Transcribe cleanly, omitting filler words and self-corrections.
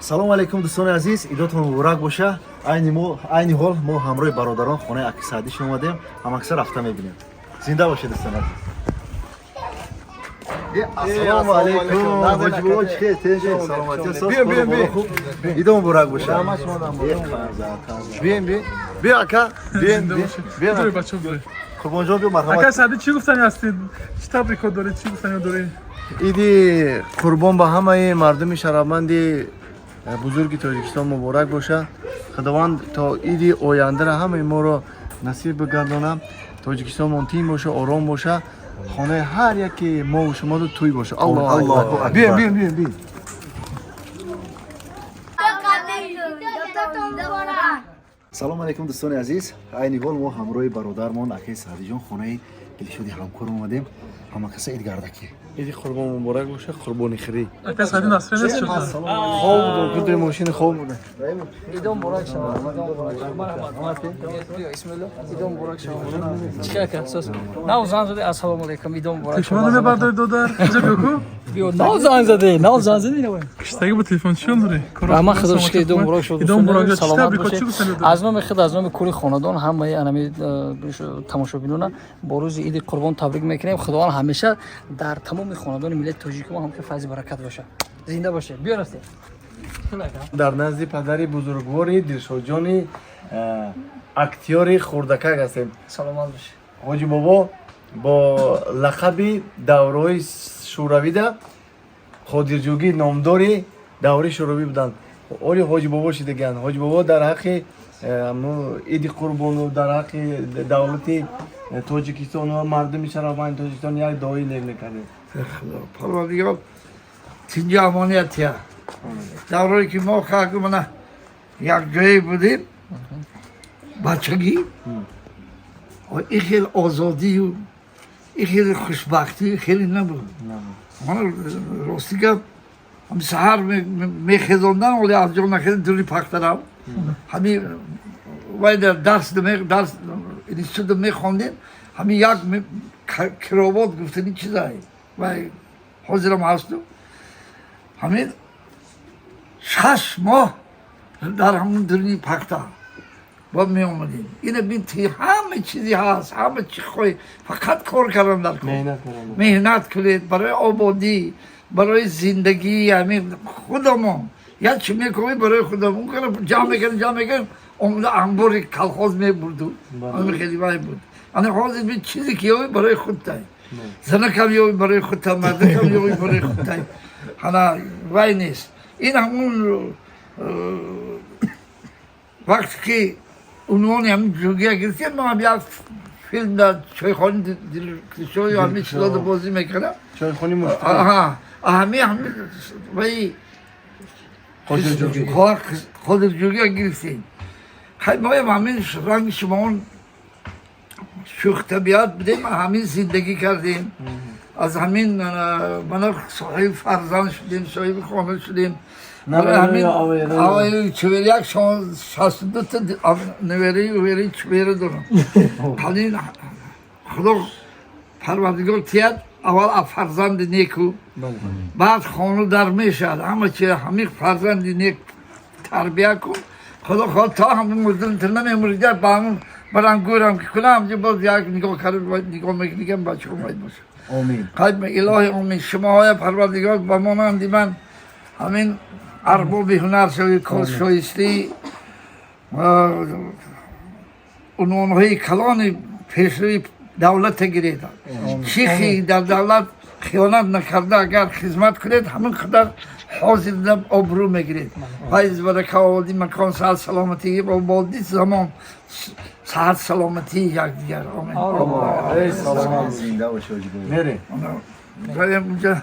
салому алайкум дӯстони азиз, идотон муборак боша. Айни ҳол мо ҳамроҳи бародарон хонаи Аки Саъдӣ омадем. ҳамаксар рафта мебинем. Зинда бошед дӯстони азиз. Ассалому алайкум. Ҳоҷибово чӣ хел? Саломатӣ. Идо муборак боша. Бия ака. Бия бачо бия. Қурбонҷон биё марҳамат. Ака Саъдӣ чӣ гуфтани ҳастед? Чӣ табрикот доред? Чӣ гуфтани доред? иди қурбон ба ҳамаи мардуми шарафманди бузурги Тоҷикистон муборак боша. Худованд то иди ояндара ҳамаи моро насиб бигардона. Тоҷикистон монтин боша, ором боша. хонаи ҳар яке мову шуморо тӯй боша. Аллоҳу акбар. Бием. салому алайкум дӯстони азиз. Айни ҳол мо ҳамроҳи бародармон Аки Саъдиҷон хонаи дилшоди ҳамкор омадем. ҳамакаса ид гардаки. иди қурбон муборак боша. қурбони хирӣ. Ака Саъдӣ насрин нест шуда? хоб буд, гудри мошини хоб буд. Идом муборак шава. Бисмилла. Идом муборак шава. Чӣ ака асос? Нав зан заде. Ассалому алайкум. Идом муборак шава. Телефон мебардори додар. Инҷа биёку. Биё. Нав зан заде. Нав зан заде нав. Киштаги бо телефон чиён дори? Рама худо шукр идом муборак шава. Идом муборак шава. Саломат Табрикот чӣ гуфтани доред? аз номи худ аз номи кули хонадон ҳамаи анами тамошобинона бо рӯзи иди қурбон табрик мекунем. Худованд ҳамеша дар тамоми хонадони миллати тоҷики мо ҳамеша файзи баракат боша. Зинда бошед. Биё расте. дар назди падари бузургвори Дилшодҷони актёри хурдакак ҳастем. Саломат бош. ҳоҷи бобо бо лақаби давраҳои шӯравида ходирҷӯгии номдори давраи шӯравӣ буданд. оли ҳоҷи бобо шидаган. ҳоҷи бобо дар ҳаққи иди қурбону дар ҳаққи давлати Тоҷикистон ва мардуми шарафманди Тоҷикистон як дуои нек мекардем. Парвардигор тинҷа амониятия. Даврое ки мо хакумана якҷоя будем бачагӣ ин хел озодию ин хел хушбахтӣ хеле набуд. Ман рости гап ҳами саҳар мехезондан оли аз ҷо нахезем дуни пахтарав ҳами вай дар дарс института мехондем ҳами як кировот гуфтани чизай вай ҳозирам ҳасту ҳамин 6 моҳ дар ҳамун дуни пахта ба меомадем. Ина бинти ҳама чизи ҳаст, ҳама чи хоҳӣ, фақат кор кардан кун. Меҳнат кунед барои ободӣ, барои зиндагӣ ҳамин худамон. Як чи мекунем барои худамон. ҷамъ мекардем, омода анбори колхоз мебурду. Ҳамин хеле вай буд. Ана ҳозир бин чизе ки ёбӣ барои худтай. Занакам ёбӣ барои худтай, мардакам ёбӣ барои худтай. Ана вай нест. ин ҳамун вақте ки унвони ҳамин ҷӯгия гирифтем ман ҳам як филм дар чойхони дилшои ҳамин чизода бозӣ мекардам. Чойхони муфтӣ. ҳамин вай ходирҷӯгия гирифтем. моям ҳамин ранги шумоон шӯхтабиат будем, ҳамин зиндагӣ кардем. аз ҳамин мана соҳиби фарзанд шудем, соҳиби хона шудем. ҳамин чӯверияк 62 невераи чӯвера дорам. ҳамин худо парвардигор тият аввал аз фарзанди неку баъд хону дар мешавад. ҳама чи ҳамин фарзанди нек тарбия кун. худо хоҳад то ҳамин муддатӣ намемуридад ба ҳамун барангӯрам ки кунам боз як нигоҳ кард нигоҳ мекунигам бача омад боша. Амин. Қайдме илоҳи амин. Шумоҳоя парвардигор ба монанди ман ҳамин арбоби ҳунар шавед, шоистӣ унвонҳои калони пешрави давлата гиред. чӣ дар давлат хиёнат накарда агар хизмат кунед ҳамин қадар ҳозир обрӯ мегиред. файз барака оводи макон саҳат саломатӣ ободи замон саҳат саломатӣ якдигар. Амин. Зинда бош ҳоҷи бобо. Мере. Барем унҷа